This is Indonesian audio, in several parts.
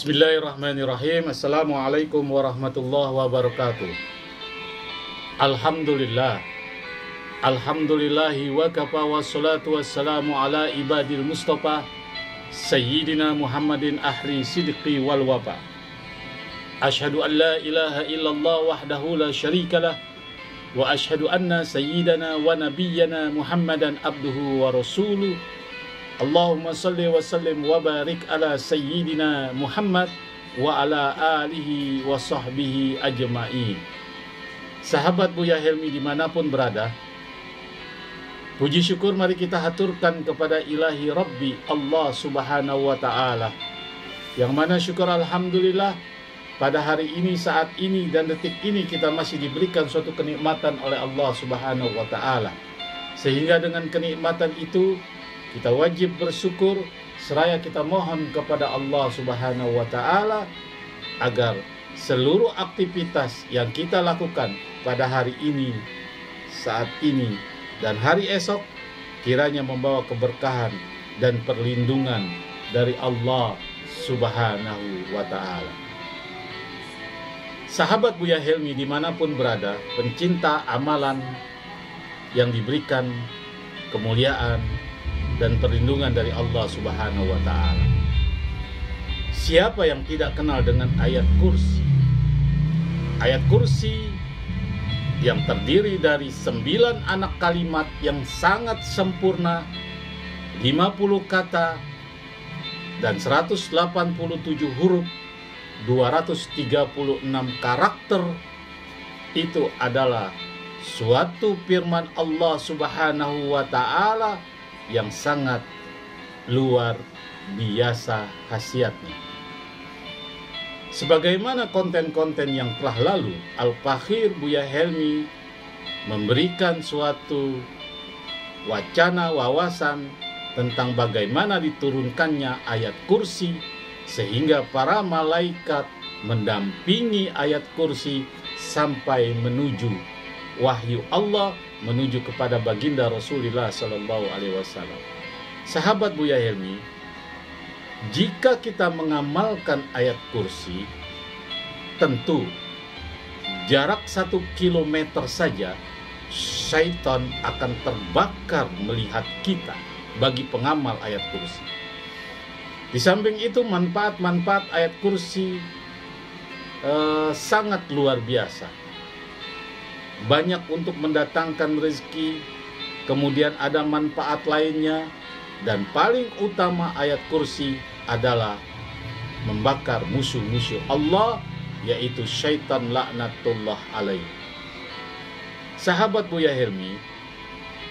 Bismillahirrahmanirrahim. Assalamualaikum warahmatullahi wabarakatuh. Alhamdulillah. Alhamdulillahi wa kafa wa salatu wassalamu ala ibadil mustafa Sayyidina Muhammadin ahli sidqi wal wafa. Ashhadu an la ilaha illallah wahdahu la syarikalah wa ashhadu anna sayyidana wa nabiyyana Muhammadan abduhu wa rasuluh. Allahumma salli wa sallim wa barik ala Sayyidina Muhammad wa ala alihi wa sahbihi ajma'in. Sahabat Buya Helmi dimanapun berada, puji syukur mari kita haturkan kepada ilahi Rabbi Allah subhanahu wa ta'ala, yang mana syukur alhamdulillah pada hari ini, saat ini dan detik ini kita masih diberikan suatu kenikmatan oleh Allah subhanahu wa ta'ala, sehingga dengan kenikmatan itu kita wajib bersyukur seraya kita mohon kepada Allah subhanahu wa ta'ala agar seluruh aktivitas yang kita lakukan pada hari ini, saat ini, dan hari esok kiranya membawa keberkahan dan perlindungan dari Allah subhanahu wa ta'ala. Sahabat Buya Helmi dimanapun berada, pencinta amalan yang diberikan kemuliaan dan perlindungan dari Allah subhanahu wa ta'ala. Siapa yang tidak kenal dengan ayat kursi? Ayat kursi yang terdiri dari 9 anak kalimat yang sangat sempurna, 50 kata dan 187 huruf, 236 karakter. Itu adalah suatu firman Allah subhanahu wa ta'ala yang sangat luar biasa khasiatnya. Sebagaimana konten-konten yang telah lalu, Al-Fakhir Buya Helmi memberikan suatu wacana wawasan tentang bagaimana diturunkannya ayat kursi, sehingga para malaikat mendampingi ayat kursi sampai menuju wahyu Allah, menuju kepada baginda Rasulullah Sallallahu Alaihi Wasallam. Sahabat Buya Helmi, jika kita mengamalkan ayat kursi, tentu jarak 1 kilometer saja syaitan akan terbakar melihat kita bagi pengamal ayat kursi. Di samping itu manfaat-manfaat ayat kursi sangat luar biasa. Banyak untuk mendatangkan rezeki, kemudian ada manfaat lainnya, dan paling utama ayat kursi adalah membakar musuh-musuh Allah, yaitu syaitan laknatullah alaih. Sahabat Buya Helmi,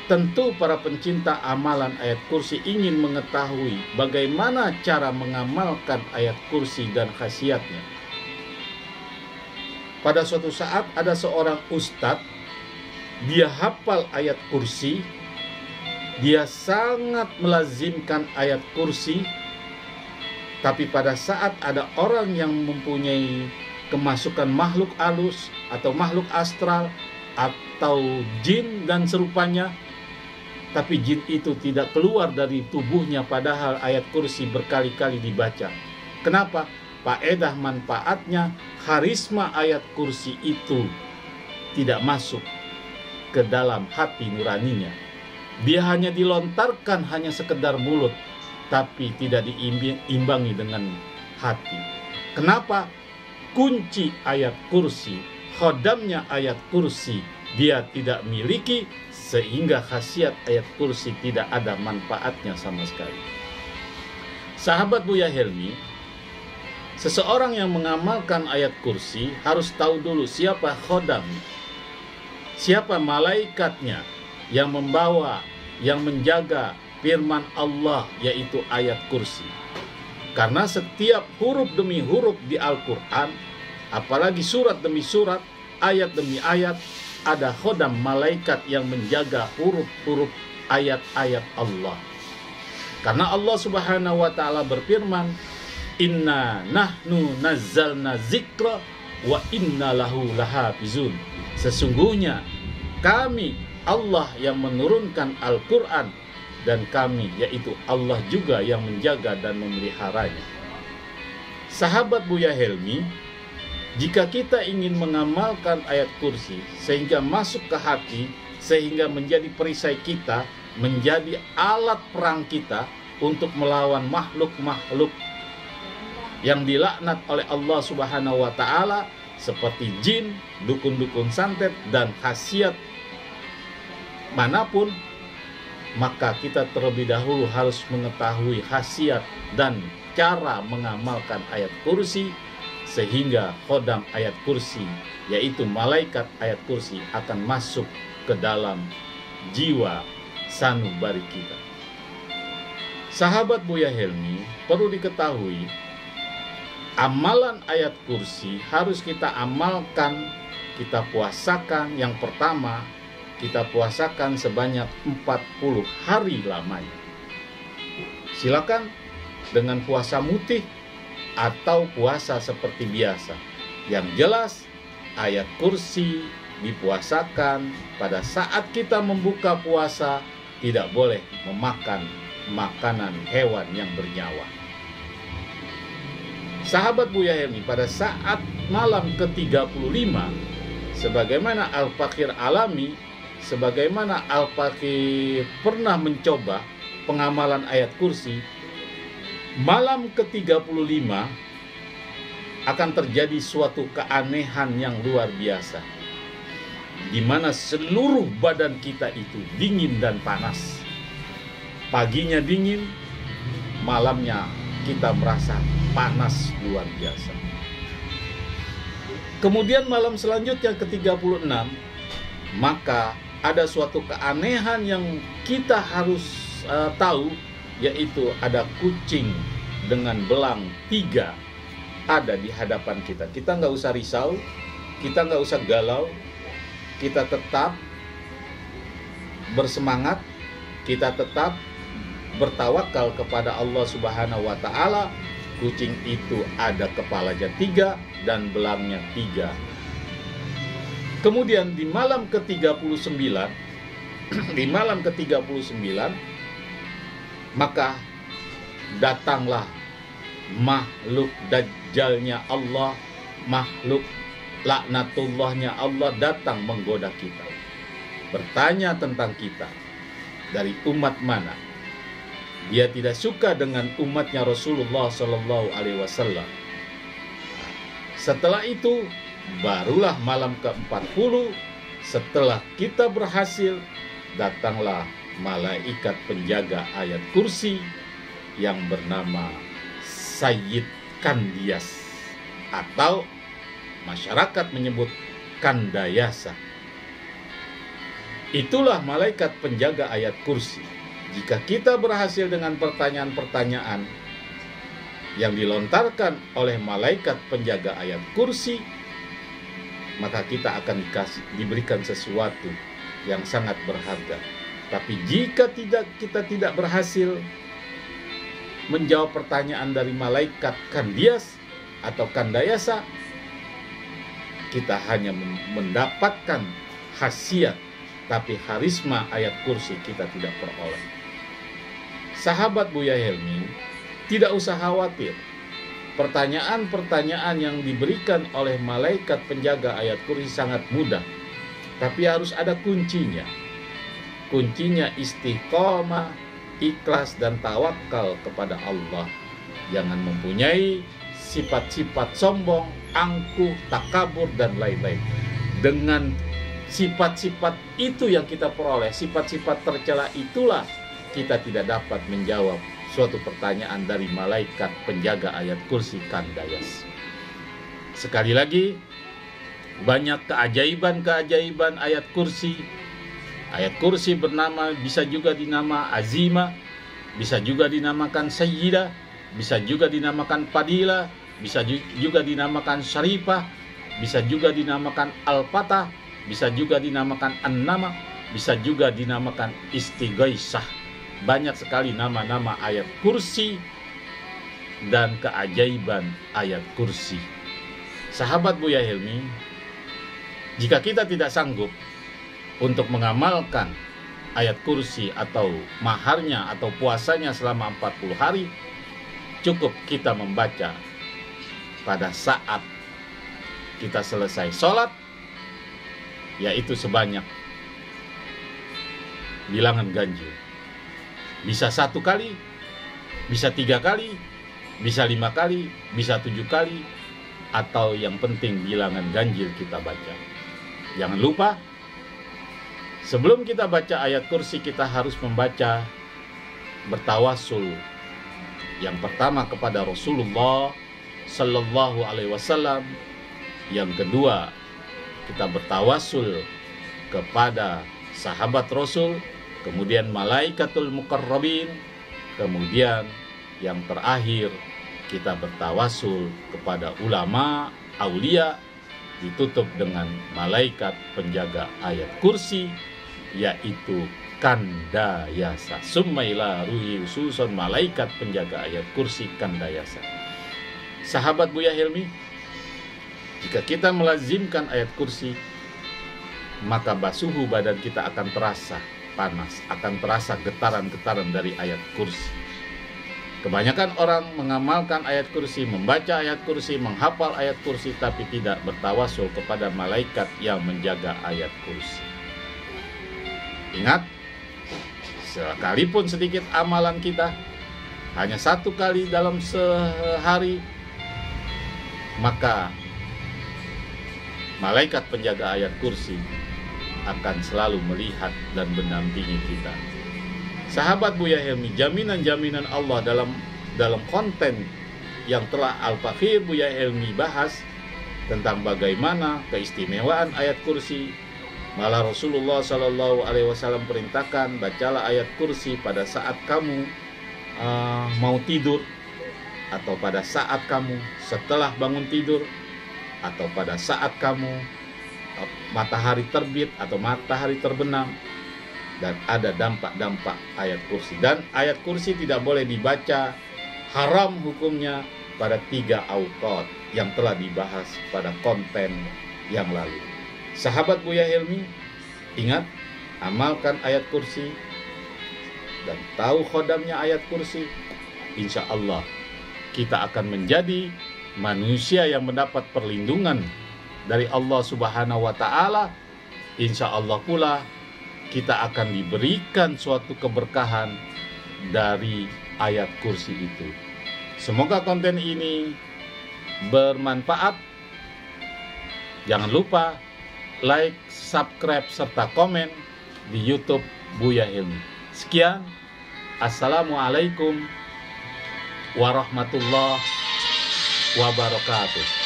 tentu para pencinta amalan ayat kursi ingin mengetahui bagaimana cara mengamalkan ayat kursi dan khasiatnya. Pada suatu saat ada seorang ustadz, dia hafal ayat kursi, dia sangat melazimkan ayat kursi, tapi pada saat ada orang yang mempunyai kemasukan makhluk halus atau makhluk astral atau jin dan serupanya, tapi jin itu tidak keluar dari tubuhnya padahal ayat kursi berkali-kali dibaca. Kenapa? Faedah manfaatnya, karisma ayat kursi itu tidak masuk ke dalam hati nuraninya. Dia hanya dilontarkan hanya sekedar mulut, tapi tidak diimbangi dengan hati. Kenapa? Kunci ayat kursi, khodamnya ayat kursi, dia tidak miliki, sehingga khasiat ayat kursi tidak ada manfaatnya sama sekali. Sahabat Buya Helmi, seseorang yang mengamalkan ayat kursi harus tahu dulu siapa khodam, siapa malaikatnya yang membawa, yang menjaga firman Allah, yaitu ayat kursi. Karena setiap huruf demi huruf di Al-Quran, apalagi surat demi surat, ayat demi ayat, ada khodam malaikat yang menjaga huruf-huruf ayat-ayat Allah. Karena Allah subhanahu wa ta'ala berfirman, Inna nahnu nazzalna zikra wa inna lahu lahafizun. Sesungguhnya kami Allah yang menurunkan Al-Quran, dan kami yaitu Allah juga yang menjaga dan memeliharanya. Sahabat Buya Helmi, jika kita ingin mengamalkan ayat kursi sehingga masuk ke hati, sehingga menjadi perisai kita, menjadi alat perang kita untuk melawan makhluk-makhluk yang dilaknat oleh Allah Subhanahu wa Ta'ala, seperti jin, dukun-dukun santet, dan khasiat manapun, maka kita terlebih dahulu harus mengetahui khasiat dan cara mengamalkan ayat kursi, sehingga khodam ayat kursi, yaitu malaikat ayat kursi, akan masuk ke dalam jiwa sanubari kita. Sahabat Buya Helmi, perlu diketahui, amalan ayat kursi harus kita amalkan, kita puasakan. Yang pertama, kita puasakan sebanyak 40 hari lamanya. Silakan dengan puasa mutih atau puasa seperti biasa. Yang jelas, ayat kursi dipuasakan pada saat kita membuka puasa, tidak boleh memakan makanan hewan yang bernyawa. Sahabat Buya Helmi, pada saat malam ke-35, sebagaimana Al-Fakir alami, sebagaimana Al-Fakir pernah mencoba pengamalan ayat kursi, malam ke-35 akan terjadi suatu keanehan yang luar biasa, di mana seluruh badan kita itu dingin dan panas. Paginya dingin, malamnya kita merasa panas luar biasa. Kemudian malam selanjutnya ke-36, maka ada suatu keanehan yang kita harus tahu, yaitu ada kucing dengan belang 3 ada di hadapan kita. Kita nggak usah risau, kita nggak usah galau, kita tetap bersemangat, kita tetap bertawakal kepada Allah Subhanahu wa Ta'ala. Kucing itu ada kepalanya 3 dan belangnya 3. Kemudian di malam ke-39, di malam ke-39, maka datanglah makhluk dajjalnya Allah, makhluk laknatullahnya Allah datang menggoda kita, bertanya tentang kita, dari umat mana. Dia tidak suka dengan umatnya Rasulullah Sallallahu Alaihi Wasallam. Setelah itu barulah malam ke-40, setelah kita berhasil, datanglah malaikat penjaga ayat kursi yang bernama Sayyid Kandias, atau masyarakat menyebut Kandayasa. Itulah malaikat penjaga ayat kursi. Jika kita berhasil dengan pertanyaan-pertanyaan yang dilontarkan oleh malaikat penjaga ayat kursi, maka kita akan diberikan sesuatu yang sangat berharga. Tapi jika kita tidak berhasil menjawab pertanyaan dari malaikat Kandias atau Kandayasa, kita hanya mendapatkan khasiat, tapi harisma ayat kursi kita tidak peroleh. Sahabat Buya Helmi, tidak usah khawatir. Pertanyaan-pertanyaan yang diberikan oleh malaikat penjaga ayat kursi sangat mudah, tapi harus ada kuncinya. Kuncinya istiqomah, ikhlas, dan tawakal kepada Allah. Jangan mempunyai sifat-sifat sombong, angkuh, takabur, dan lain-lain. Dengan sifat-sifat itu yang kita peroleh, sifat-sifat tercela itulah kita tidak dapat menjawab suatu pertanyaan dari malaikat penjaga ayat kursi Kandayas. Sekali lagi, banyak keajaiban-keajaiban ayat kursi. Ayat kursi bernama, bisa juga dinama Azimah, bisa juga dinamakan Sayyidah, bisa juga dinamakan Fadilah, bisa juga dinamakan Syarifah, bisa juga dinamakan Al-Fatah, bisa juga dinamakan An-Nama, bisa juga dinamakan Istighaisah. Banyak sekali nama-nama ayat kursi dan keajaiban ayat kursi. Sahabat Buya Helmi, jika kita tidak sanggup untuk mengamalkan ayat kursi atau maharnya atau puasanya selama 40 hari, cukup kita membaca pada saat kita selesai sholat, yaitu sebanyak bilangan ganjil. Bisa 1 kali, bisa 3 kali, bisa 5 kali, bisa 7 kali, atau yang penting bilangan ganjil kita baca. Jangan lupa, sebelum kita baca ayat kursi, kita harus membaca bertawasul. Yang pertama kepada Rasulullah Sallallahu Alaihi Wasallam. Yang kedua, kita bertawasul kepada sahabat Rasul, kemudian malaikatul muqarrabin, kemudian yang terakhir kita bertawasul kepada ulama, aulia, ditutup dengan malaikat penjaga ayat kursi, yaitu Kandayasa. Summaila ruhi ususon, malaikat penjaga ayat kursi Kandayasa. Sahabat Buya Hilmi, jika kita melazimkan ayat kursi, maka basuhu badan kita akan terasa panas, akan terasa getaran-getaran dari ayat kursi. Kebanyakan orang mengamalkan ayat kursi, membaca ayat kursi, menghafal ayat kursi, tapi tidak bertawasul kepada malaikat yang menjaga ayat kursi. Ingat, sekalipun sedikit amalan kita, hanya 1 kali dalam sehari, maka malaikat penjaga ayat kursi akan selalu melihat dan mendampingi kita. Sahabat Buya Hilmi, jaminan-jaminan Allah dalam konten yang telah Al-Fakhir Buya Hilmi bahas tentang bagaimana keistimewaan ayat kursi. Malah Rasulullah Sallallahu Alaihi Wasallam perintahkan, bacalah ayat kursi pada saat kamu mau tidur, atau pada saat kamu setelah bangun tidur, atau pada saat kamu matahari terbit atau matahari terbenam. Dan ada dampak-dampak ayat kursi. Dan ayat kursi tidak boleh dibaca, haram hukumnya pada 3 auqat yang telah dibahas pada konten yang lalu. Sahabat Buya Hilmi, ingat, amalkan ayat kursi dan tahu khodamnya ayat kursi. Insya Allah kita akan menjadi manusia yang mendapat perlindungan dari Allah Subhanahu wa Ta'ala. Insya Allah pula kita akan diberikan suatu keberkahan dari ayat kursi itu. Semoga konten ini bermanfaat. Jangan lupa like, subscribe, serta komen di YouTube Buya Hilmi. Sekian, assalamualaikum warahmatullahi wabarakatuh.